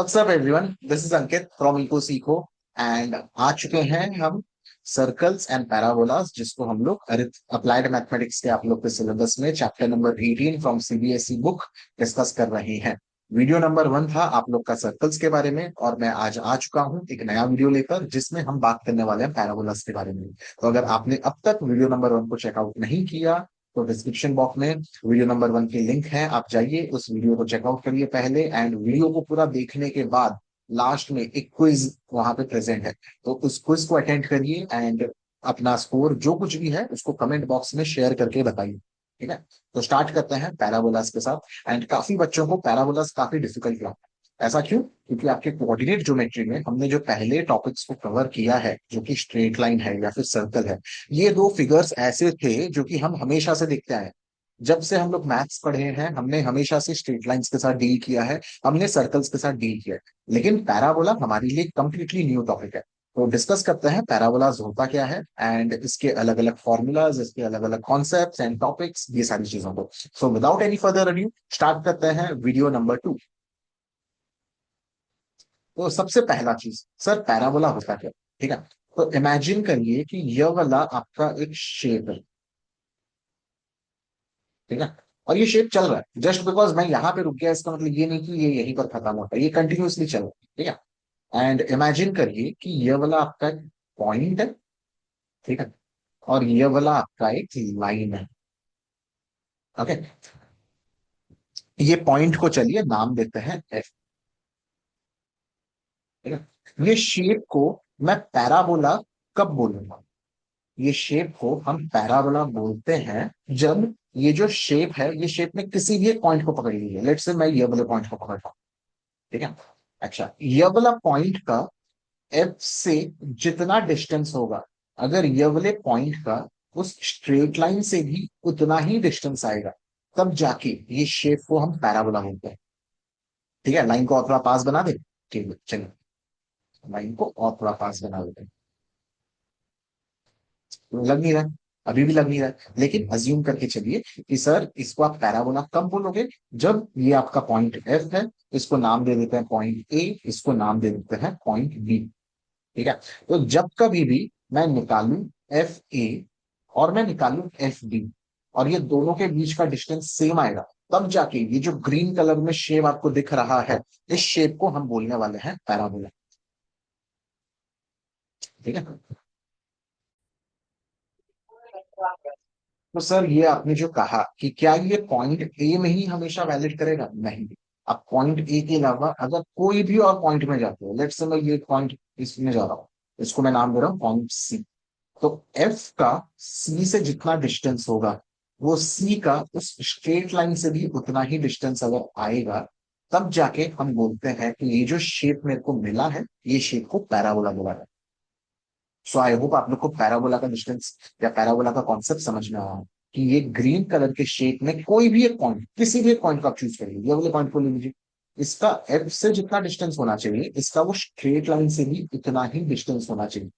What's up everyone? This is Ankit from EcoSeco and आ चुके हैं हम सर्कल्स एंड पैराबोलास जिसको हम लोग अप्लाइड मैथमेटिक्स के आप लोग के सिलेबस में chapter number 18 from CBSE book discuss कर रहे हैं। वीडियो नंबर 1 था आप लोग का सर्कल्स के बारे में और मैं आज आ चुका हूं एक नया वीडियो लेकर जिसमें हम बात करने वाले हैं पैराबोलास के बारे में। तो अगर आपने अब तक वीडियो नंबर 1 को चेकआउट नहीं किया तो डिस्क्रिप्शन बॉक्स में वीडियो नंबर 1 की लिंक है, आप जाइए उस वीडियो को चेकआउट करिए पहले एंड वीडियो को पूरा देखने के बाद लास्ट में एक क्विज वहां पे प्रेजेंट है, तो उस क्विज को अटेंड करिए एंड अपना स्कोर जो कुछ भी है उसको कमेंट बॉक्स में शेयर करके बताइए। ठीक है, तो स्टार्ट करते हैं पैराबोलास के साथ एंड काफी बच्चों को पैराबोलास काफी डिफिकल्ट लगा। ऐसा क्यों? क्योंकि आपके कोऑर्डिनेट ज्योमेट्री में हमने जो पहले टॉपिक्स को कवर किया है जो कि स्ट्रेट लाइन है या फिर सर्कल है, ये दो फिगर्स ऐसे थे जो कि हम हमेशा से देखते आए हैं। जब से हम लोग मैथ्स पढ़े हैं हमने हमेशा से स्ट्रेट लाइंस के साथ डील किया है, हमने सर्कल्स के साथ डील किया है, लेकिन पैराबोला हमारे लिए कंप्लीटली न्यू टॉपिक है। तो डिस्कस करते हैं पैराबोलाज होता क्या है एंड इसके अलग अलग फॉर्मूलाज, इसके अलग अलग कॉन्सेप्ट्स एंड टॉपिक्स, ये सारी चीजों को। So without any further adieu start करते हैं वीडियो नंबर 2। तो सबसे पहला चीज, सर पैराबोला होता क्या? ठीक है, तो इमेजिन करिए कि यह वाला आपका एक शेप है। ठीक है, और ये शेप चल रहा है, जस्ट बिकॉज मैं यहाँ पे रुक गया इसका मतलब ये नहीं कि ये यहीं पर खत्म होता है, ये कंटिन्यूअसली चल रहा है। ठीक है, एंड इमेजिन करिए कि ये वाला आपका एक पॉइंट है। ठीक है, और ये वाला आपका एक लाइन है। ओके, ये पॉइंट को चलिए नाम देते हैं एफ। ठीक है, ये शेप को मैं पैराबोला कब बोलूंगा? ये शेप को हम पैराबोला बोलते हैं जब ये जो शेप है ये शेप में किसी भी एक पॉइंट को पकड़ लीजिए। लेट्स से मैं ये वाले पॉइंट को पकड़ रहा हूं। ठीक है, अच्छा ये वाला पॉइंट का एफ से जितना डिस्टेंस होगा, अगर ये वाले पॉइंट का उस स्ट्रेट लाइन से भी उतना ही डिस्टेंस आएगा, तब जाके ये शेप को हम पैराबोला बोलते हैं। ठीक है, लाइन को और थोड़ा पास बना दे। ठीक है चलिए, लाइन को और थोड़ा पास बना देते हैं। लग नहीं रहा है, अभी भी लग नहीं रहा है, लेकिन अज्यूम करके चलिए कि सर इसको आप पैराबोला कब बोलोगे? जब ये आपका पॉइंट एफ है, इसको नाम दे देते हैं पॉइंट ए, इसको नाम दे देते हैं पॉइंट बी। ठीक है, तो जब कभी भी मैं निकालू एफ ए और मैं निकालू एफ बी और ये दोनों के बीच का डिस्टेंस सेम आएगा, तब जाके ये जो ग्रीन कलर में शेप आपको दिख रहा है, इस शेप को हम बोलने वाले हैं पैराबोला। ठीक है, तो सर ये आपने जो कहा कि क्या ये पॉइंट ए में ही हमेशा वैलिड करेगा? नहीं, आप पॉइंट ए के अलावा अगर कोई भी और पॉइंट में जाते हो, लेट्स से मैं ये पॉइंट इसमें जा रहा हूँ, इसको मैं नाम दे रहा हूँ पॉइंट सी, तो एफ का सी से जितना डिस्टेंस होगा वो सी का उस स्ट्रेट लाइन से भी उतना ही डिस्टेंस अगर आएगा, तब जाके हम बोलते हैं कि ये जो शेप मेरे को मिला है ये शेप को पैराबोला बोला है। सो आई होप आप लोग को पैराबोला का डिस्टेंस या पैराबोला का कॉन्सेप्ट समझ में आया है कि ये ग्रीन कलर के शेप में कोई भी एक पॉइंट, किसी भी एक पॉइंट को आप चूज करिए, ये वाले पॉइंट को ले लीजिए, इसका एफ से जितना डिस्टेंस होना चाहिए इसका वो स्ट्रेट लाइन से भी इतना ही डिस्टेंस होना चाहिए।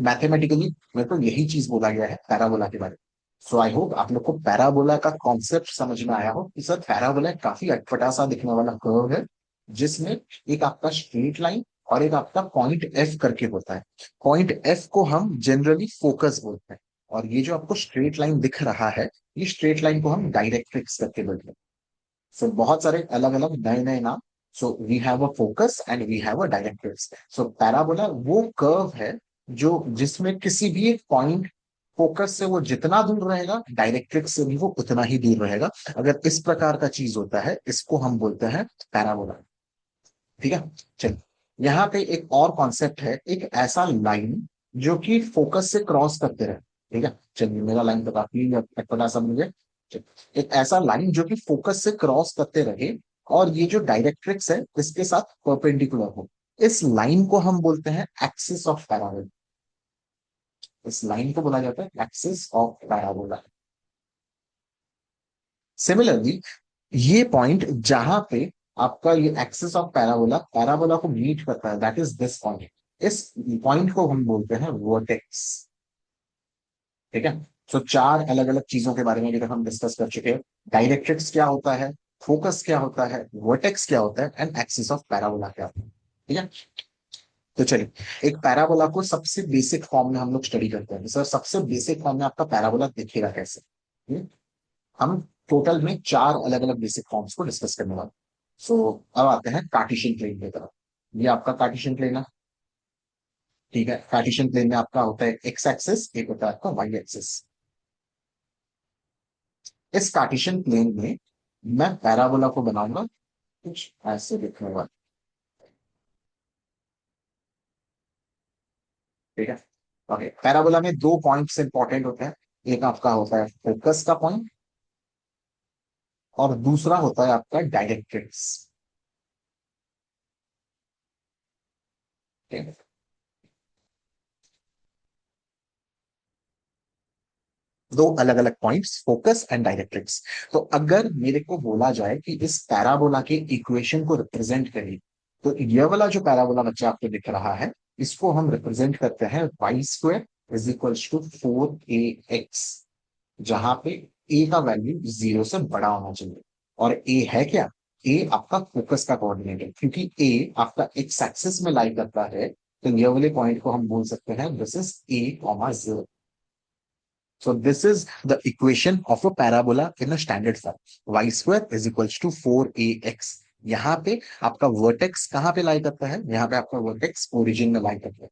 मैथमेटिकली मेरे को यही चीज बोला गया है पैराबोला के बारे में। सो आई होप आप लोग को पैराबोला का कॉन्सेप्ट समझ में आया हो कि सर पैराबोला एक काफी अटपटा सा दिखने वाला कर्व है जिसमें एक आपका स्ट्रेट लाइन और एक आपका पॉइंट एफ करके होता है। पॉइंट एफ को हम जनरली फोकस बोलते हैं और ये जो आपको स्ट्रेट लाइन दिख रहा है, ये स्ट्रेट लाइन को हम डायरेक्ट्रिक्स करके बोलते हैं। सो बहुत सारे अलग अलग नए नए नाम। So we have a focus and we have a directrix. So parabola वो कर्व है जो जिसमें किसी भी एक पॉइंट फोकस से वो जितना दूर रहेगा डायरेक्ट्रिक्स से भी वो उतना ही दूर रहेगा। अगर इस प्रकार का चीज होता है इसको हम बोलते हैं पैराबोला। ठीक है, चलिए यहाँ पे एक और कॉन्सेप्ट है, एक ऐसा लाइन जो कि फोकस से क्रॉस करते रहे। ठीक है, चलिए मेरा लाइन तो काफी अटपटा सा मुझे। चलिए, एक ऐसा लाइन जो कि फोकस से क्रॉस करते रहे और ये जो डायरेक्ट्रिक्स है इसके साथ परपेंडिकुलर हो, इस लाइन को हम बोलते हैं एक्सिस ऑफ पैराबोला। इस लाइन को बोला जाता है एक्सिस ऑफ पैराबोला। सिमिलरली ये पॉइंट जहां पे आपका ये एक्सिस ऑफ पैराबोला पैराबोला को मीट करता है, दैट इज दिस पॉइंट। इस पॉइंट को हम बोलते हैं वर्टेक्स। ठीक है, तो चार अलग अलग चीजों के बारे में अभी तक हम डिस्कस कर चुके हैं। डायरेक्ट्रिक्स क्या होता है, फोकस क्या होता है, वर्टेक्स क्या होता है, एंड एक्सिस ऑफ पैराबोला क्या होता है। ठीक है। तो चलिए, एक पैराबोला को सबसे बेसिक फॉर्म में हम लोग स्टडी करते हैं। सर सबसे बेसिक फॉर्म में आपका पैराबोला दिखेगा कैसे? हम्म? हम टोटल में चार अलग अलग बेसिक फॉर्म्स को डिस्कस करने वाले। सो अब आते हैं कार्टेशियन प्लेन की तरफ। ये आपका कार्टेशियन प्लेन है। ठीक है, कार्टेशियन प्लेन में आपका होता है एक्स एक्सिस, एक होता है आपका वाई एक्सिस। इस कार्टेशियन प्लेन में मैं पैराबोला को बनाऊंगा कुछ ऐसे दिखने वाला। ठीक है। ओके, पैराबोला में दो पॉइंट्स इंपॉर्टेंट होते हैं। एक आपका होता है फोकस का पॉइंट, और दूसरा होता है आपका डायरेक्ट्रिक्स। ठीक है। दो अलग अलग पॉइंट्स, फोकस एंड डायरेक्ट्रिक्स। तो अगर मेरे को बोला जाए कि इस पैराबोला के इक्वेशन को रिप्रेजेंट करिए, तो ये वाला जो पैराबोला बच्चा आपको दिख रहा है, इसको हम रिप्रेजेंट करते हैं y square is equals to 4ax, जहां पे ए का वैल्यू जीरो से बड़ा होना चाहिए। और ए है क्या? ए आपका फोकस का कोऑर्डिनेट है, क्योंकि ए आपका एक्स एक्सिस में लाई करता है। तो ये वाले पॉइंट को हम बोल सकते हैं this is a comma zero. So this is the equation of a parabola in a standard form. Y square is equals to 4ax. यहाँ पे आपका वर्टेक्स कहाँ पे लाई करता है? यहाँ पे आपका वर्टेक्स ओरिजिन में लाई करता है।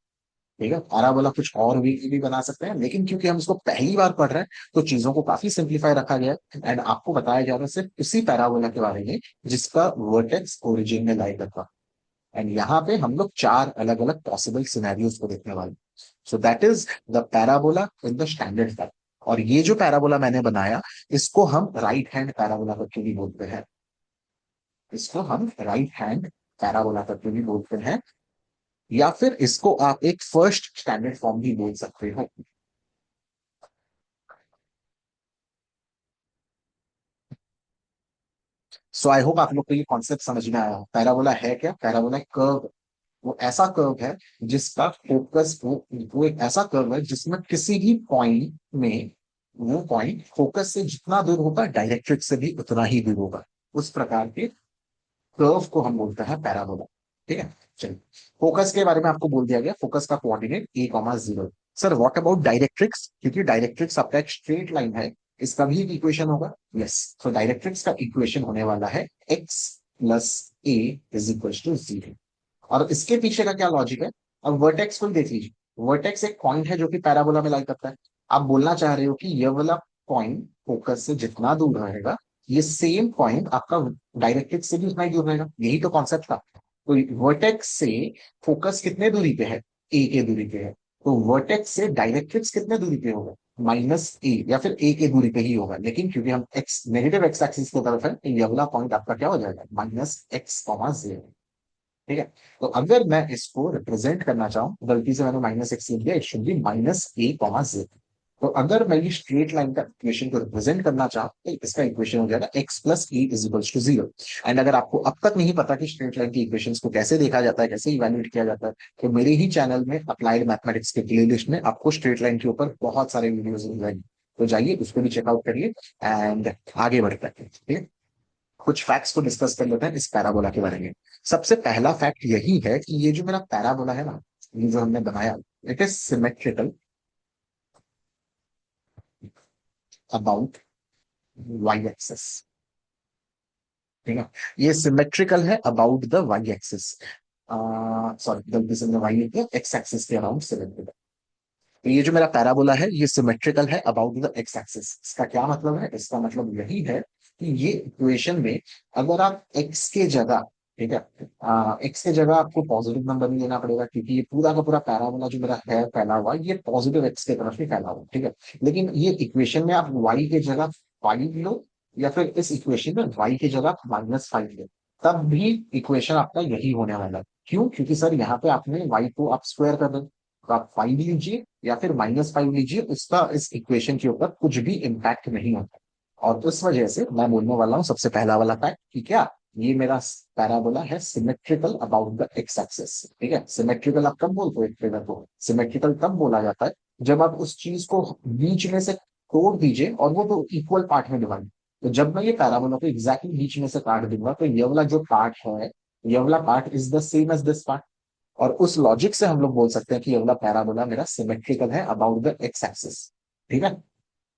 ठीक है, पैराबोला कुछ और भी बना सकते हैं, लेकिन क्योंकि हम इसको पहली बार पढ़ रहे हैं तो चीजों को काफी सिंप्लीफाई रखा गया है, एंड आपको बताया जा रहा है सिर्फ उसी पैराबोला के बारे में जिसका वर्टेक्स ओरिजिन में लाई करता है। एंड यहाँ पे हम लोग चार अलग अलग पॉसिबल सिनेरियोज को देखने वाले। So that is the parabola in the standard form. और ये जो पैराबोला मैंने बनाया, इसको हम राइट हैंड पैराबोला करके भी बोलते हैं। इसको हम राइट हैंड पैराबोला करके भी बोलते हैं, या फिर इसको आप एक फर्स्ट स्टैंडर्ड फॉर्म भी बोल सकते हो। सो आई होप आप लोग को ये कॉन्सेप्ट समझ में आया। पैराबोला है क्या? पैराबोला कर्व, वो ऐसा कर्व है जिसका फोकस, वो एक ऐसा कर्व है जिसमें किसी भी पॉइंट में वो पॉइंट फोकस से जितना दूर होगा, डायरेक्ट्रिक्स से भी उतना ही दूर होगा। उस प्रकार के कर्व को हम बोलते हैं पैराबोला। ठीक है। चलिए, फोकस के बारे में आपको बोल दिया गया, फोकस का coordinate A comma zero. Sir what about directrix? क्योंकि डायरेक्ट्रिक्स आपका एक स्ट्रेट लाइन है, इसका भी एक इक्वेशन होगा। यस, तो डायरेक्ट्रिक्स का इक्वेशन होने वाला है x plus a is equal to zero. और इसके पीछे का क्या लॉजिक है? अब वर्टेक्स को ही देख लीजिए। वर्टेक्स एक पॉइंट है जो कि पैराबोला में लाई करता है। आप बोलना चाह रहे हो कि ये वाला पॉइंट फोकस से जितना दूर रहेगा, ये सेम पॉइंट आपका डायरेक्ट्रिक्स से भी उतना ही दूर रहेगा। यही तो कॉन्सेप्ट था। तो वर्टेक्स से फोकस कितने दूरी पे है? ए के दूरी पे है। तो वर्टेक्स से डायरेक्ट्रिक्स कितने दूरी पे होगा? माइनस ए, या फिर ए के दूरी पे ही होगा। लेकिन क्योंकि हम एक्स नेगेटिव एक्स एक्सिस की तरफ है, तो ये वाला पॉइंट आपका क्या हो जाएगा? Minus x comma zero. ठीक है। तो अगर मैं इसको रिप्रेजेंट करना चाहूँ, गलती से मैंने माइनस एक्स लिख दिया, it should be minus a comma zero. तो अगर मैं ये स्ट्रेट लाइन का इक्वेशन को रिप्रेजेंट करना चाहूँ, तो इसका इक्वेशन हो जाएगा x plus a is equals to zero. And अगर आपको अब तक नहीं पता कि स्ट्रेट लाइन की इक्वेशंस को कैसे देखा जाता है, कैसे इवेल्युएट किया जाता है, तो मेरे ही चैनल में अप्लाइड मैथमेटिक्स के प्लेलिस्ट में आपको स्ट्रेट लाइन के ऊपर बहुत सारे वीडियोस मिल जाएंगे। तो जाइए उसको भी चेकआउट करिए, एंड आगे बढ़ते हैं। ठीक है। कुछ फैक्ट्स को डिस्कस कर लेते हैं इस पैराबोला के बारे में। सबसे पहला फैक्ट यही है कि ये जो मेरा पैराबोला है ना, ये जो हमने बनाया, it is symmetrical about y axis. ठीक है, ये सिमेट्रिकल है about the y axis. Sorry, गलती से मैंने वाई लिख दिया, एक्स एक्सिस के अराउंड सिमेट्रिकल। तो ये जो मेरा पैराबोला है, ये सिमेट्रिकल है अबाउट द एक्स एक्सिस। इसका क्या मतलब है? इसका मतलब यही है कि ये इक्वेशन में अगर आप एक्स के जगह, ठीक है, एक्स के जगह आपको पॉजिटिव नंबर ही लेना पड़ेगा, क्योंकि ये पूरा का पूरा पैराबोला जो मेरा है फैला हुआ, ये पॉजिटिव एक्स के तरफ ही फैला हुआ। ठीक है। लेकिन ये इक्वेशन में आप वाई के जगह 5 लो, या फिर इस इक्वेशन में वाई की जगह -5 लो, तब भी इक्वेशन आपका यही होने वाला है। क्यों? क्योंकि सर यहाँ पे आपने वाई को आप स्क्वायर कर दो, तो आप 5 लीजिए या फिर -5 लीजिए, उसका इस इक्वेशन के ऊपर कुछ भी इम्पैक्ट नहीं होता। और उस वजह से मैं बोलने वाला हूँ सबसे पहला वाला फैक्ट कि क्या ये मेरा पैराबोला है symmetrical about the x axis. ठीक है। सिमेट्रिकल आप कब बोलते हो एक फिगर को? सिमेट्रिकल तब बोला जाता है जब आप उस चीज को बीच में से तोड़ दीजिए और वो तो इक्वल पार्ट में डिवाइड। तो जब मैं ये पैराबोला को एग्जैक्टली बीच में से काट दूंगा तो ये वाला जो पार्ट है, ये वाला part is the same as this part. और उस लॉजिक से हम लोग बोल सकते हैं कि ये वाला पैराबोला मेरा सिमेट्रिकल है अबाउट द एक्स एक्सिस। ठीक है।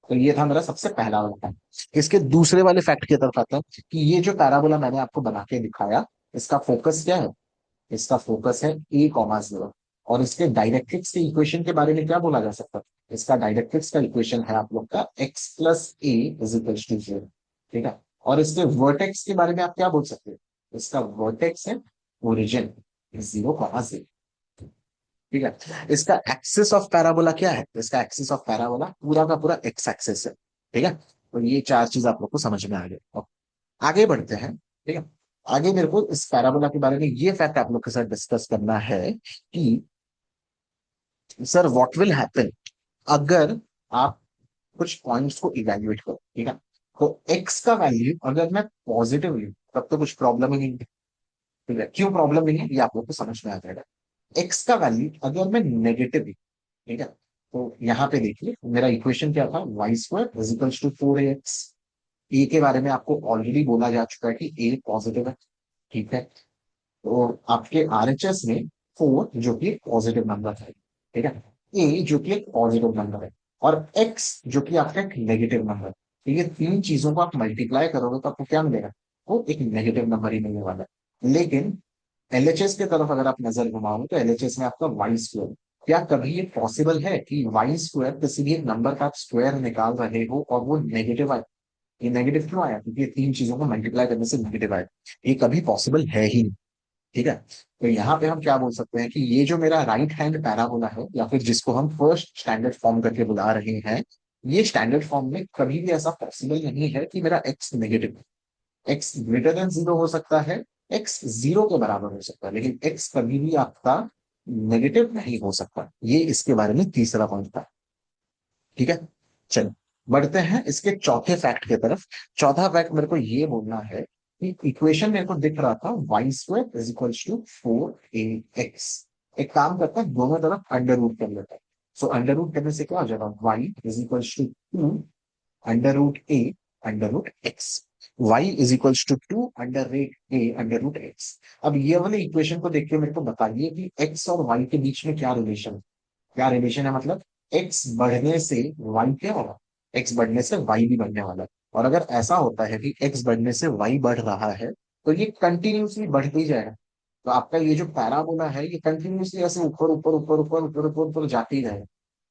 तो ये था मेरा सबसे पहला वाला फैक्ट। इसके दूसरे वाले फैक्ट की तरफ आता है कि ये जो पैराबोला मैंने आपको बना के दिखाया, इसका फोकस क्या है? इसका फोकस है ए कॉमा जीरो। और इसके डायरेक्ट्रिक्स के इक्वेशन के बारे में क्या बोला जा सकता है? इसका डायरेक्ट्रिक्स का इक्वेशन है आप लोग का x plus a is equal to zero. ठीक है। और इसके वर्टेक्स के बारे में आप क्या बोल सकते हो? इसका वर्टेक्स है ओरिजिन, जीरो कॉमा जीरो। ठीक है। इसका एक्सिस ऑफ पैराबोला क्या है? इसका एक्सिस ऑफ पैराबोला पूरा का पूरा एक्स एक्सिस है। ठीक है। तो ये चार चीज आप लोग को समझ में आ गई। अब आगे बढ़ते हैं। ठीक है। आगे मेरे को इस पैराबोला के बारे में ये फैक्ट आप लोग के साथ डिस्कस करना है कि सर व्हाट विल हैपन अगर आप कुछ पॉइंट्स को इवेल्युएट करो। ठीक है। तो एक्स का वैल्यू अगर मैं पॉजिटिव लूं तब तो कुछ प्रॉब्लम ही नहीं है। ठीक है। क्यों प्रॉब्लम नहीं है ये आप लोग को समझ में आ जाएगा। एक्स का वैल्यू अगर मैं नेगेटिव, ठीक है, तो यहाँ पे देखिए मेरा इक्वेशन क्या था, y square is equals to 4ax। A के बारे में आपको ऑलरेडी बोला जा चुका है कि ए पॉजिटिव है। ठीक है। तो आपके आरएचएस में 4 जो कि पॉजिटिव नंबर है। ठीक है। ए जो कि एक पॉजिटिव नंबर है और एक्स जो कि आपका एक नेगेटिव नंबर है। तो ये तीन चीजों को आप मल्टीप्लाई करोगे तो आपको क्या मिलेगा? वो एक नेगेटिव नंबर ही मिलने वाला है। लेकिन एलएचएस की तरफ अगर आप नजर घुमाओ तो एलएचएस में आपका वाई स्क्वायर, क्या कभी ये पॉसिबल है कि वाई स्क्वायर किसी भी एक नंबर का आप स्क्वायर निकाल रहे हो और वो नेगेटिव आए? ये नेगेटिव क्यों आया? क्योंकि ये तीन चीजों को मल्टीप्लाई करने से नेगेटिव आया। ये कभी पॉसिबल है ही नहीं। ठीक है। तो यहाँ पे हम क्या बोल सकते हैं कि ये जो मेरा राइट हैंड पैराबोला है या फिर जिसको हम फर्स्ट स्टैंडर्ड फॉर्म करके बुला रहे हैं, ये स्टैंडर्ड फॉर्म में कभी भी ऐसा पॉसिबल नहीं है कि मेरा x negative, x greater than zero हो सकता है, एक्स जीरो के बराबर हो सकता है, लेकिन एक्स कभी भी आपका नेगेटिव नहीं हो सकता। ये इसके बारे में तीसरा पॉइंट था। ठीक है। चलो बढ़ते हैं इसके चौथे फैक्ट की तरफ। चौथा फैक्ट मेरे को ये बोलना है कि इक्वेशन मेरे को दिख रहा था y square is equal to 4ax। एक काम करता है दोनों तरफ अंडर रूट कर लेता है। सो अंडर रूट करने से क्या हो जाएगा? Y is equal to 2 under root a under root x. Y is equal to 2 under root a under root x. अब ये वाले इक्वेशन को देख के मेरे को बताइए कि एक्स और वाई के बीच में क्या रिलेशन है? क्या रिलेशन है मतलब एक्स बढ़ने से वाई क्या होगा? एक्स बढ़ने से वाई भी बढ़ने वाला है। और अगर ऐसा होता है कि एक्स बढ़ने से वाई बढ़ रहा है तो ये कंटिन्यूसली बढ़ते ही जाएगा। तो आपका ये जो पैराबोला है ये कंटिन्यूसली ऐसे ऊपर ऊपर ऊपर ऊपर ऊपर ऊपर ऊपर जाते ही रहेगा।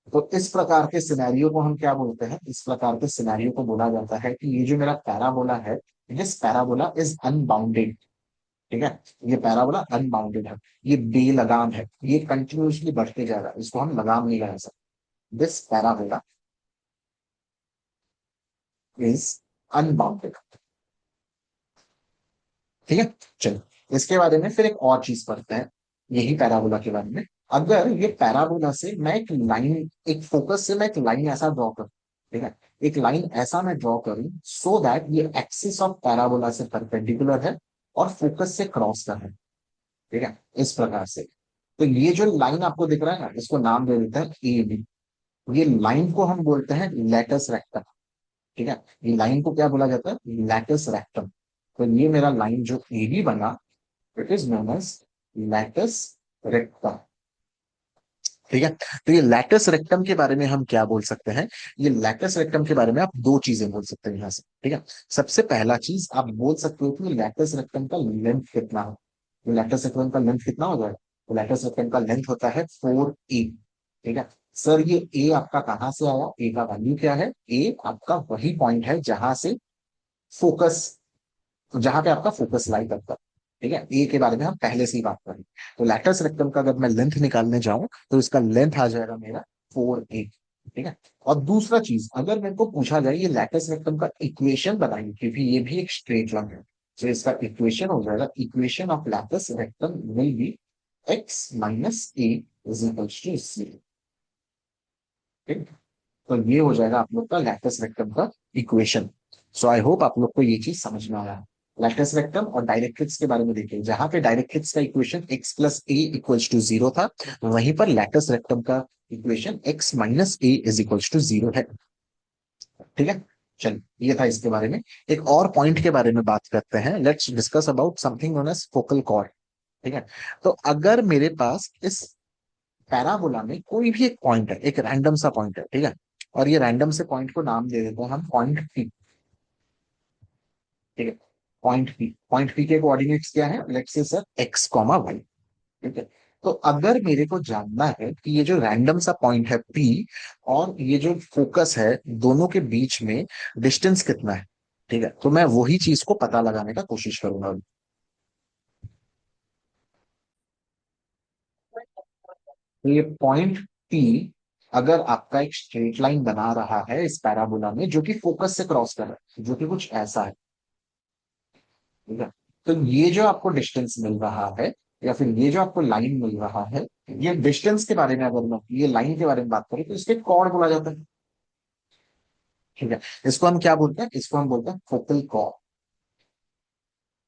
तो इस प्रकार के सिनेरियो को हम क्या बोलते हैं? इस प्रकार के सिनेरियो को बोला जाता है कि ये जो मेरा पैराबोला है, दिस पैराबोला इज अनबाउंडेड। ठीक है। ये पैराबोला अनबाउंडेड है, ये बेलगाम है, ये कंटिन्यूसली बढ़ते जा रहा है, इसको हम लगाम नहीं लगा सकते। This parabola is unbounded. ठीक है। चलो इसके बारे में फिर एक और चीज पढ़ते हैं, यही पैराबोला के बारे में। अगर ये पैराबोला से मैं एक लाइन, एक फोकस से मैं एक लाइन ऐसा ड्रॉ करूं, ठीक है, एक लाइन ऐसा मैं ड्रॉ करूं सो दैट ये एक्सिस ऑफ पैराबोला से परपेंडिकुलर है और फोकस से क्रॉस कर रहा है। ठीक है। इस प्रकार से तो ये जो लाइन आपको दिख रहा है ना, इसको नाम दे देते हैं ए बी। ये लाइन को हम बोलते हैं लेटस रेक्टम। ठीक है। ये लाइन को क्या बोला जाता है? Latus rectum. तो ये मेरा लाइन जो एबी बना, it is known as latus rectum. ठीक है। तो ये लैटिस रेक्टम के बारे में हम क्या बोल सकते हैं? ये लैटिस रेक्टम के बारे में आप दो चीजें बोल सकते हैं यहाँ से। ठीक है। सबसे पहला चीज आप बोल सकते हो कि लैटिस रेक्टम का लेंथ कितना हो। तो लैटिस रेक्टम का लेंथ कितना हो जाएगा? तो लैटिस रेक्टम का लेंथ होता है 4a। ठीक है। सर ये ए आपका कहाँ से आया? ए का वैल्यू क्या है? ए आपका वही पॉइंट है जहां से फोकस, जहां पे आपका फोकस लाई करता है। ठीक है। ए के बारे में हम पहले से ही बात करें। तो लैटस रेक्टम का अगर मैं लेंथ निकालने जाऊं तो इसका लेंथ आ जाएगा मेरा 4a। ठीक है। और दूसरा चीज अगर मेरे को पूछा जाए ये लैटस रेक्टम का इक्वेशन बताइए, क्योंकि ये भी एक स्ट्रेट लाइन है, तो इसका इक्वेशन हो जाएगा, equation of latus rectum will be x minus A is equals to 0। ठीक। तो ये हो जाएगा आप लोग का लैटस रेक्टम का इक्वेशन। सो आई होप आप लोग को ये चीज समझ में आया। लैटस रेक्टम और डायरेक्ट्रिक्स के बारे में देखिए, जहां पे डायरेक्ट्रिक्स का equation x plus a equals to 0 था, वहीं पर लैटस रेक्टम का equation x minus A is equals to 0 है। ठीक है। चलिए ये था इसके बारे में। एक और पॉइंट के बारे में बात करते हैं, let's discuss about something known as focal chord. ठीक है। तो अगर मेरे पास इस पैराबोला में कोई भी एक पॉइंट है, एक रैंडम सा पॉइंट है, ठीक है, और ये रैंडम से पॉइंट को नाम दे देते हैं हम पॉइंट पी। ठीक है। पॉइंट पी के कोऑर्डिनेट्स क्या है, let's say sir x comma Y. ठीक है। तो अगर मेरे को जानना है कि ये जो रैंडम सा पॉइंट है पी और ये जो फोकस है, दोनों के बीच में डिस्टेंस कितना है, ठीक है, तो मैं वही चीज को पता लगाने का कोशिश करूंगा। तो ये पॉइंट पी अगर आपका एक स्ट्रेट लाइन बना रहा है इस पैराबोला में जो कि फोकस से क्रॉस कर रहा है, जो कि कुछ ऐसा है, ठीक है, तो ये जो आपको डिस्टेंस मिल रहा है या फिर ये जो आपको लाइन मिल रहा है, ये डिस्टेंस के बारे में अगर मैं ये लाइन के बारे में बात करें तो इसके कॉर्ड बोला जाता है। ठीक है। इसको हम क्या बोलते हैं, इसको हम बोलते हैं फोकल कॉर्ड।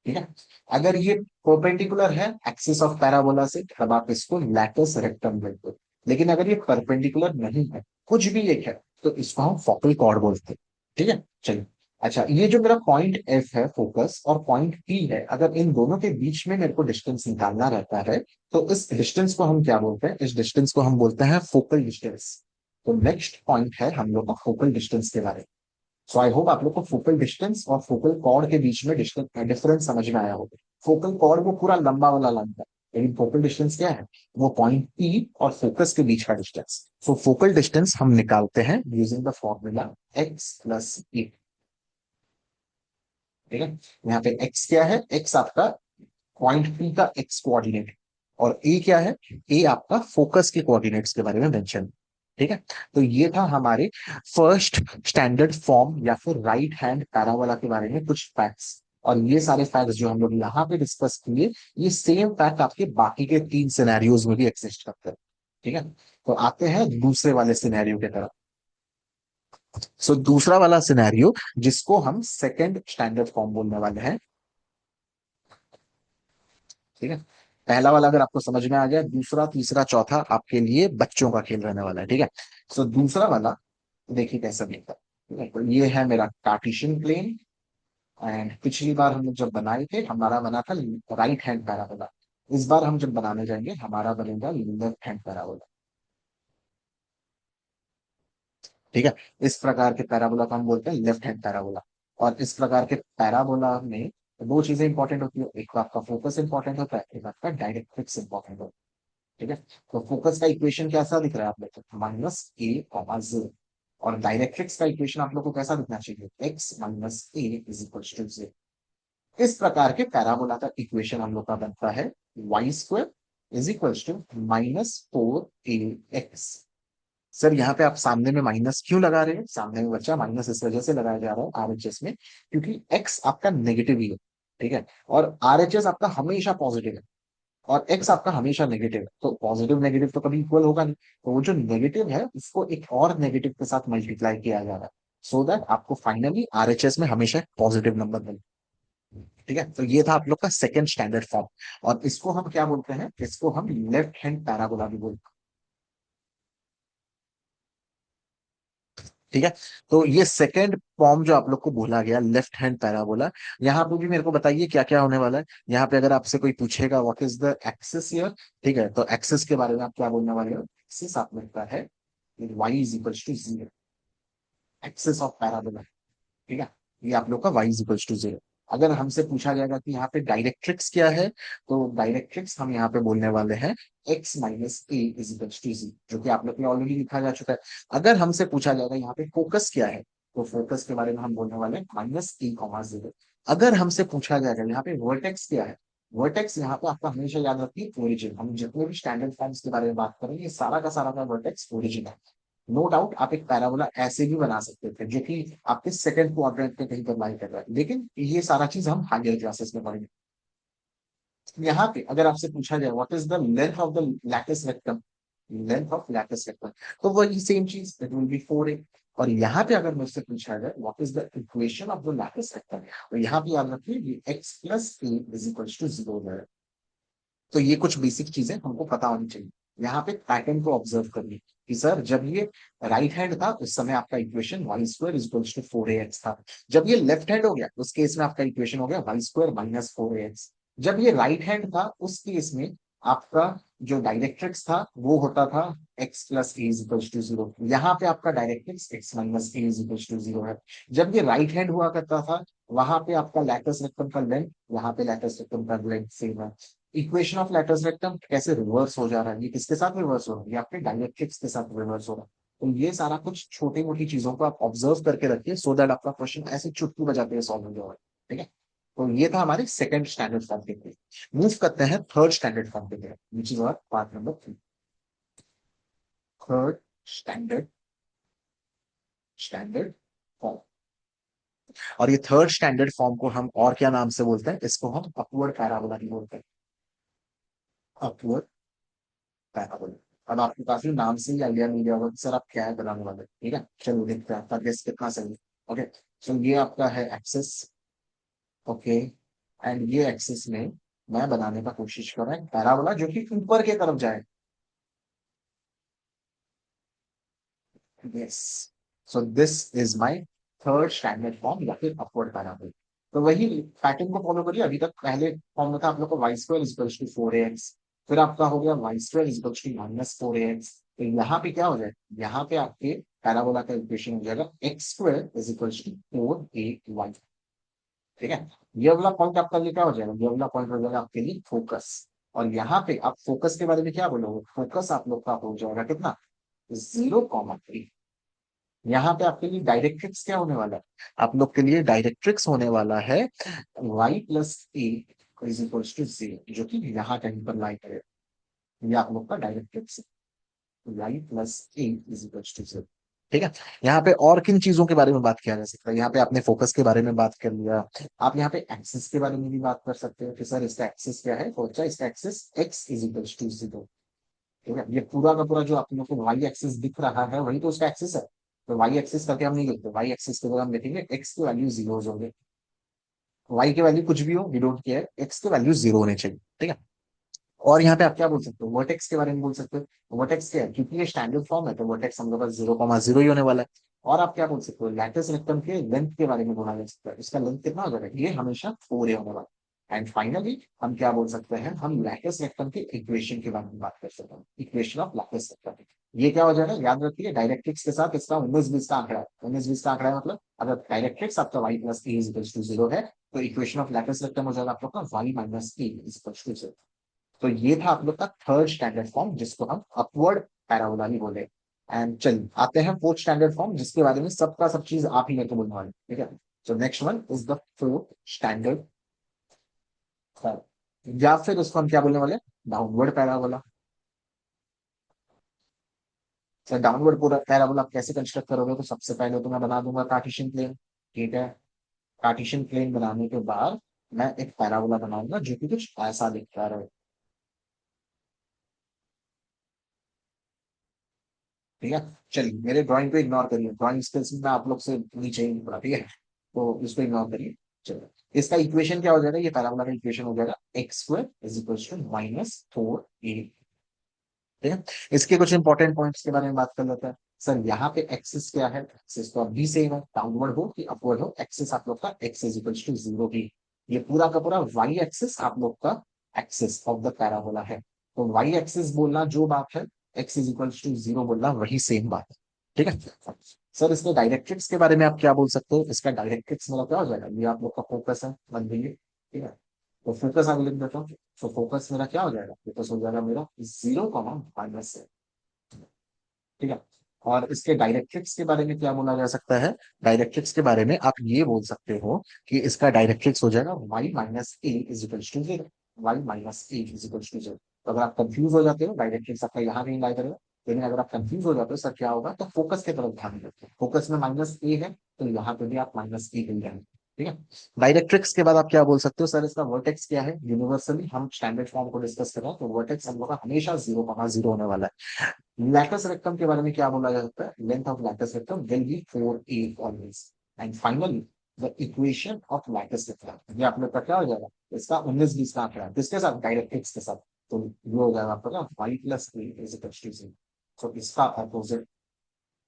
ठीक है। अगर ये परपेंडिकुलर है एक्सिस ऑफ पैराबोला से तब आप इसको लैटिस रेक्टम बोलते हो। लेकिन अगर ये परपेंडिकुलर नहीं है, कुछ भी एक है, तो इसको हम फोकल कॉर्ड बोलते हैं। ठीक है। चलिए। अच्छा, ये जो मेरा पॉइंट एफ है फोकस और पॉइंट पी है, अगर इन दोनों के बीच में मेरे को डिस्टेंस निकालना रहता है, तो इस डिस्टेंस को हम क्या बोलते हैं, इस डिस्टेंस को हम बोलते हैं फोकल डिस्टेंस। तो नेक्स्ट पॉइंट है हम लोग का फोकल डिस्टेंस के बारे में। सो आई होप आप लोग को फोकल डिस्टेंस और फोकल कॉर्ड के बीच में डिफरेंस समझ में आया होगा। फोकल कॉर्ड वो पूरा लंबा वाला लाइन है, लेकिन फोकल डिस्टेंस क्या है, वो पॉइंट पी और फोकस के बीच का डिस्टेंस। सो फोकल डिस्टेंस हम निकालते हैं using the formula X plus A. ठीक है। यहाँ पे एक्स क्या है, एक्स आपका पॉइंट पी का एक्स कोऑर्डिनेट, और ए क्या है, ए आपका फोकस के कोऑर्डिनेट्स के बारे में मेंशन। ठीक है। तो ये था हमारे फर्स्ट स्टैंडर्ड फॉर्म या फिर राइट हैंड पैराबोला के बारे में कुछ फैक्ट्स। और ये सारे फैक्ट्स जो हम लोग यहाँ पे डिस्कस किए, ये सेम फैक्ट आपके बाकी के 3 सिनेरियोज में भी एग्जिस्ट करते हैं। ठीक है। तो आते हैं दूसरे वाले सिनेरियो की तरफ। सो दूसरा वाला सिनेरियो जिसको हम सेकंड स्टैंडर्ड फॉर्म बोलने वाले हैं। ठीक है। पहला वाला अगर आपको समझ में आ गया, दूसरा तीसरा चौथा आपके लिए बच्चों का खेल रहने वाला है। ठीक है। सो दूसरा वाला देखिए कैसा दिखता है। ठीक है। तो ये है मेरा कार्टेशियन प्लेन, एंड पिछली बार हम लोग जब बनाए थे हमारा बना था राइट हैंड पैराबोला। इस बार हम जब बनाने जाएंगे हमारा बनेगा लेफ्ट हैंड पैराबोला। ठीक है। इस प्रकार के पैराबोला को हम बोलते हैं लेफ्ट हैंड पैराबोला। और इस प्रकार के पैराबोला में दो चीजें इंपॉर्टेंट होती है, एक तो आपका फोकस इंपॉर्टेंट होता है, एक आपका डायरेक्ट्रिक्स इंपॉर्टेंट होता है। ठीक है। तो फोकस का इक्वेशन कैसा दिख रहा है आप देखो, माइनस ए कॉमा जीरो। और डायरेक्ट्रिक्स का इक्वेशन आप लोग को कैसा दिखना चाहिए, x minus A is equal to zero. इस प्रकार के पैराबोला का इक्वेशन हम लोग का बनता है y square is equal to minus four a x. Sir यहाँ पे आप सामने में माइनस क्यों लगा रहे हैं, सामने में बच्चा माइनस इस वजह से लगाया जा रहा है आरएचएस में, क्योंकि एक्स आपका नेगेटिव ही है। ठीक है। और आरएचएस आपका हमेशा पॉजिटिव है और एक्स आपका हमेशा नेगेटिव है, तो पॉजिटिव नेगेटिव तो कभी इक्वल होगा नहीं। तो वो जो नेगेटिव है उसको एक और नेगेटिव के साथ मल्टीप्लाई किया जा रहा है, सो दैट आपको फाइनली आरएचएस में हमेशा पॉजिटिव नंबर मिले। ठीक है। तो ये था आप लोग का सेकंड स्टैंडर्ड फॉर्म। और इसको हम क्या बोलते हैं, इसको हम लेफ्ट हैंड पैराबोला भी बोलते हैं। ठीक है। तो ये सेकंड फॉर्म जो आप लोग को बोला गया लेफ्ट हैंड पैराबोला, यहाँ पे भी मेरे को बताइए क्या क्या होने वाला है। यहाँ पे अगर आपसे कोई पूछेगा what is the axis here, ठीक है, तो एक्सिस के बारे में आप क्या बोलने वाले हो, एक्सिस आप लगता है y is equal to zero, axis of parabola. ठीक है। ये आप लोग का y is equals to zero. अगर हमसे पूछा जाएगा कि यहाँ पे डायरेक्ट्रिक्स क्या है, तो डायरेक्ट्रिक्स हम यहाँ पे बोलने वाले हैं x minus A is equals to G, जो कि आप लोग ने ऑलरेडी लिखा जा चुका है। अगर हमसे पूछा जाएगा यहाँ पे फोकस क्या है, तो फोकस के बारे में हम बोलने वाले हैं माइनस ए कॉमा जीरो। अगर हमसे पूछा जाएगा यहाँ पे वर्टेक्स क्या है, वर्टेक्स यहाँ पे आपका हमेशा याद रखिए ओरिजिन। हम जितने भी स्टैंडर्ड फॉर्म्स के बारे में बात करेंगे, ये सारा का सारा का वर्टेक्स ओरिजिन है। नो डाउट आप एक पैराबोला ऐसे भी बना सकते थे जो कि आपके सेकंड क्वाड्रेंट पे कहीं पर लाई कर रहा है, लेकिन ये सारा चीज हम हायर क्लासेस में पढ़ेंगे। यहाँ पे अगर आपसे पूछा जाए what is the length of the latus rectum, length of lattice rectum, तो वही सेम चीज इट विल बी 4a। और यहाँ पे अगर मुझसे पूछा जाए what is the equation of the latus rectum, तो यहाँ पे याद रखिए ये x plus a is equal to zero है। तो ये कुछ बेसिक चीजें हमको पता होनी चाहिए। यहाँ पे पैटर्न को ऑब्जर्व करिए। कि सर जब ये राइट हैंड था उस समय आपका equation y square is equals to 4ax था। जब ये लेफ्ट हैंड हो गया उस केस में आपका इक्वेशन हो गया वाई स्क्वायर माइनस 4ax। जब ये राइट हैंड था उस केस में आपका जो डायरेक्ट्रिक्स था वो होता था x plus a is equals to 0। यहाँ पे आपका directrix x minus A is equals to 0 है। जब ये राइट हैंड हुआ करता था वहां पे आपका लैटस रेक्टम का लेंथ, यहाँ पे लैटस रेक्टम का लेंथ सेम है। इक्वेशन ऑफ लैटस रेक्टम कैसे रिवर्स हो जा रहा है, ये किसके साथ रिवर्स हो रहा है, ये आपके डायरेक्ट्रिक्स के साथ रिवर्स हो रहा है। तो ये सारा कुछ छोटी मोटी चीजों को आप ऑब्जर्व करके रखिए सो दैट आपका क्वेश्चन ऐसे चुटकी बजाते हुए सॉल्व हो जाएगा। ठीक है। तो ये था हमारे सेकंड स्टैंडर्ड फॉर्म के लिए। मूव करते हैं थर्ड स्टैंडर्ड फॉर्म के लिए, which is our part number 3। Third standard standard form. और ये थर्ड स्टैंडर्ड फॉर्म को हम और क्या नाम से बोलते हैं, इसको हम अपवर्ड पैराबोला ही बोलते हैं। Upward parabola. अब आपको काफी नाम से ही आइडिया मिल गया होगा कि सर आप क्या है बनाने वाले। ठीक है, चलो देखते हैं आपका गेस कितना सही है। ओके, सो ये आपका है एक्सेस। ओके, एंड ये एक्सेस में मैं बनाने का कोशिश कर रहा हूँ पैराबोला जो कि ऊपर की तरफ जाए। Yes, so this is my third standard form या फिर अपवर्ड पैराबोला। तो वही पैटर्न को फॉलो करिए। अभी तक पहले फॉर्म में था आप लोग को Y square equals to 4ax, फिर आपका हो गया y square equals to minus 4ax। तो यहाँ पे क्या हो जाए, यहाँ पे आपके पैराबोला का इक्वेशन हो जाएगा x square is equals to 4ay। ठीक है, ये वाला पॉइंट आपका लिए क्या हो जाएगा, ये वाला पॉइंट हो जाएगा आपके लिए फोकस। और यहाँ पे आप फोकस के बारे में क्या बोलोगे, फोकस आप लोग का हो जाएगा कितना, 0,3। यहाँ पे आपके लिए डायरेक्ट्रिक्स क्या होने वाला है, आप लोग के लिए डायरेक्ट्रिक्स होने वाला है y plus a is equals to 0, जो कि यहाँ कहीं पर लाई करेगा। ये आप लोग का directrix y plus a is equals to 0। ठीक है, यहाँ पे और किन चीजों के बारे में बात किया जा सकता है, यहाँ पे आपने फोकस के बारे में बात कर लिया। आप यहाँ पे एक्सिस के बारे में भी बात कर सकते हो कि सर इसका एक्सिस क्या है, तो अच्छा इसका axis x is equals to 0। ठीक है, ये पूरा का पूरा जो आप लोग को वाई एक्सिस दिख रहा है वही तो उसका एक्सिस है। तो वाई एक्सिस करके हम नहीं लिखते, वाई एक्सिस के जगह हम लिखेंगे एक्स की वैल्यू जीरो होंगे, वाई की वैल्यू कुछ भी हो वी डोंट केयर, एक्स की वैल्यू जीरो होने चाहिए। ठीक है, और यहाँ पे आप क्या बोल सकते हो, वर्टेक्स के बारे में बोल सकते हो। वर्टेक्स क्या है, क्योंकि ये स्टैंडर्ड फॉर्म है तो वर्टेक्स हम लोग का 0,0 ही होने वाला है। और आप क्या बोल सकते हो, लैटिस रेक्टम के लेंथ के बारे में बोला जा सकता है, इसका लेंथ कितना हो जाएगा, ये हमेशा 4a होने वाला है। एंड फाइनली हम क्या बोल सकते हैं, हम लैटिस रेक्टम के इक्वेशन के बारे में बात कर सकते हैं, इक्वेशन ऑफ लैटिस रेक्टम। ये क्या हो जाएगा, याद रखिए डायरेक्ट्रिक्स के साथ इसका 19-20 का आंकड़ा है। 19-20 का आंकड़ा है मतलब अगर डायरेक्ट्रिक्स आपका y plus a is to 0 है तो इक्वेशन ऑफ लैटिस रेक्टम हो जाएगा आप लोग का y minus A is to 0। तो ये था आप लोग का थर्ड स्टैंडर्ड फॉर्म जिसको हम अपवर्ड पैराबोला ही बोले। एंड चलिए आते हैं फोर्थ स्टैंडर्ड फॉर्म जिसके बारे में सबका सब चीज आप ही मेरे को बोलने वाले। ठीक है, तो next one is the fourth standard form, या फिर उसको हम क्या बोलने वाले, डाउनवर्ड पैराबोला। सर डाउनवर्ड पूरा पैराबोला आप कैसे कंस्ट्रक्ट करोगे, तो सबसे पहले तो मैं बना दूंगा कार्टेशियन प्लेन। ठीक है, कार्टेशियन प्लेन बनाने के बाद मैं एक पैराबोला बनाऊंगा जो कि कुछ ऐसा दिखता रहे। ठीक है, चलिए मेरे ड्राइंग को इग्नोर करिए, ड्राइंग स्किल्स में आप लोग से नीचे ही पड़ा। ठीक है, तो इसको इग्नोर करिए। चलो, इसका इक्वेशन क्या हो जाएगा, ये पैराबोला का इक्वेशन हो जाएगा x square is equal to minus 4a। ठीक है, इसके कुछ इंपॉर्टेंट पॉइंट्स के बारे में बात कर लेते हैं। सर यहाँ पे एक्सिस क्या है, एक्सिस तो अभी सेम है, डाउनवर्ड हो कि अपवर्ड हो एक्सिस आप लोग का एक्स इज इक्वल टू 0 ही। ये पूरा का पूरा वाई एक्सिस आप लोग का एक्सिस ऑफ द पैराबोला है। तो वाई एक्सिस बोलना जो बात है, एक्स इज इक्वल टू 0 बोलना वही सेम बात है। ठीक है, सर इसके डायरेक्ट्रिक्स के बारे में आप क्या बोल सकते हो, इसका डायरेक्ट्रिक्स मतलब क्या हो जाएगा, ये आप लोग का फोकस है, मान लीजिए। ठीक है, तो फोकस आगे लिख देता हूँ। तो फोकस मेरा क्या हो जाएगा, फोकस हो जाएगा मेरा 0,-। ठीक है, और इसके डायरेक्ट्रिक्स के बारे में क्या बोला जा सकता है, डायरेक्ट्रिक्स के बारे में आप ये बोल सकते हो कि इसका डायरेक्ट्रिक्स हो जाएगा y minus A is equal to 0। Y minus A is equal to 0। तो अगर आप कंफ्यूज हो जाते हो, डायरेक्ट्रिक्स आपका यहाँ नहीं लाई करेगा, लेकिन अगर आप कंफ्यूज हो जाते हो सर क्या होगा, तो फोकस की तरफ ध्यान देते हैं, फोकस में माइनस ए है तो यहाँ पे भी आप माइनस ए ले जाएंगे। ठीक है, डायरेक्ट्रिक्स के बाद आप क्या बोल सकते हो, सर इसका वर्टेक्स क्या है, यूनिवर्सली हम स्टैंडर्ड फॉर्म को डिस्कस कर रहे हैं तो वर्टेक्स हम लोग का हमेशा 0,0 होने वाला है। लैटस रेक्टम के बारे में क्या बोला जाता है, length of latus rectum will B 4a always. And finally the equation of latus rectum, ये आप लोग का क्या हो जाएगा, इसका 19-20 का आंकड़ा है किसके साथ, डायरेक्ट्रिक्स के साथ। तो ये हो जाएगा आपका y plus a is equal to 0। तो इसका अपोजिट।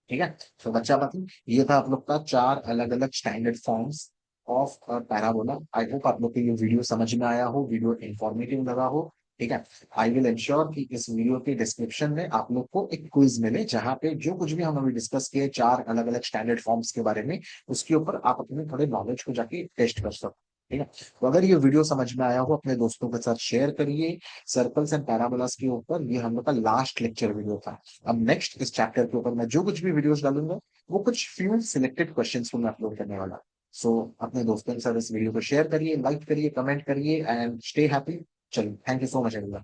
ठीक है। तो बच्चा बाकी ये था आप लोग का 4 अलग अलग standard forms of parabola. I hope आप लोग को ये वीडियो समझ में आया हो, वीडियो इंफॉर्मेटिव लगा हो। ठीक है। आई विल इंश्योर कि इस वीडियो के डिस्क्रिप्शन में आप लोग को एक क्विज मिले, जहां पे जो कुछ भी हम अभी डिस्कस किए 4 अलग अलग स्टैंडर्ड फॉर्म्स के बारे में, उसके ऊपर आप अपने थोड़े नॉलेज को जाके टेस्ट कर सकते। ठीक है। तो अगर ये वीडियो समझ में आया हो, अपने दोस्तों के साथ शेयर करिए। सर्कल्स एंड पैराबोलास के ऊपर ये हम लोग का लास्ट लेक्चर वीडियो था। अब नेक्स्ट इस चैप्टर के ऊपर मैं जो कुछ भी वीडियोस डालूंगा, वो कुछ फ्यू सिलेक्टेड क्वेश्चंस को मैं अपलोड करने वाला। सो अपने दोस्तों के साथ इस वीडियो को शेयर करिए, लाइक करिए, कमेंट करिए एंड स्टे हैप्पी। चलिए, thank you so much everyone.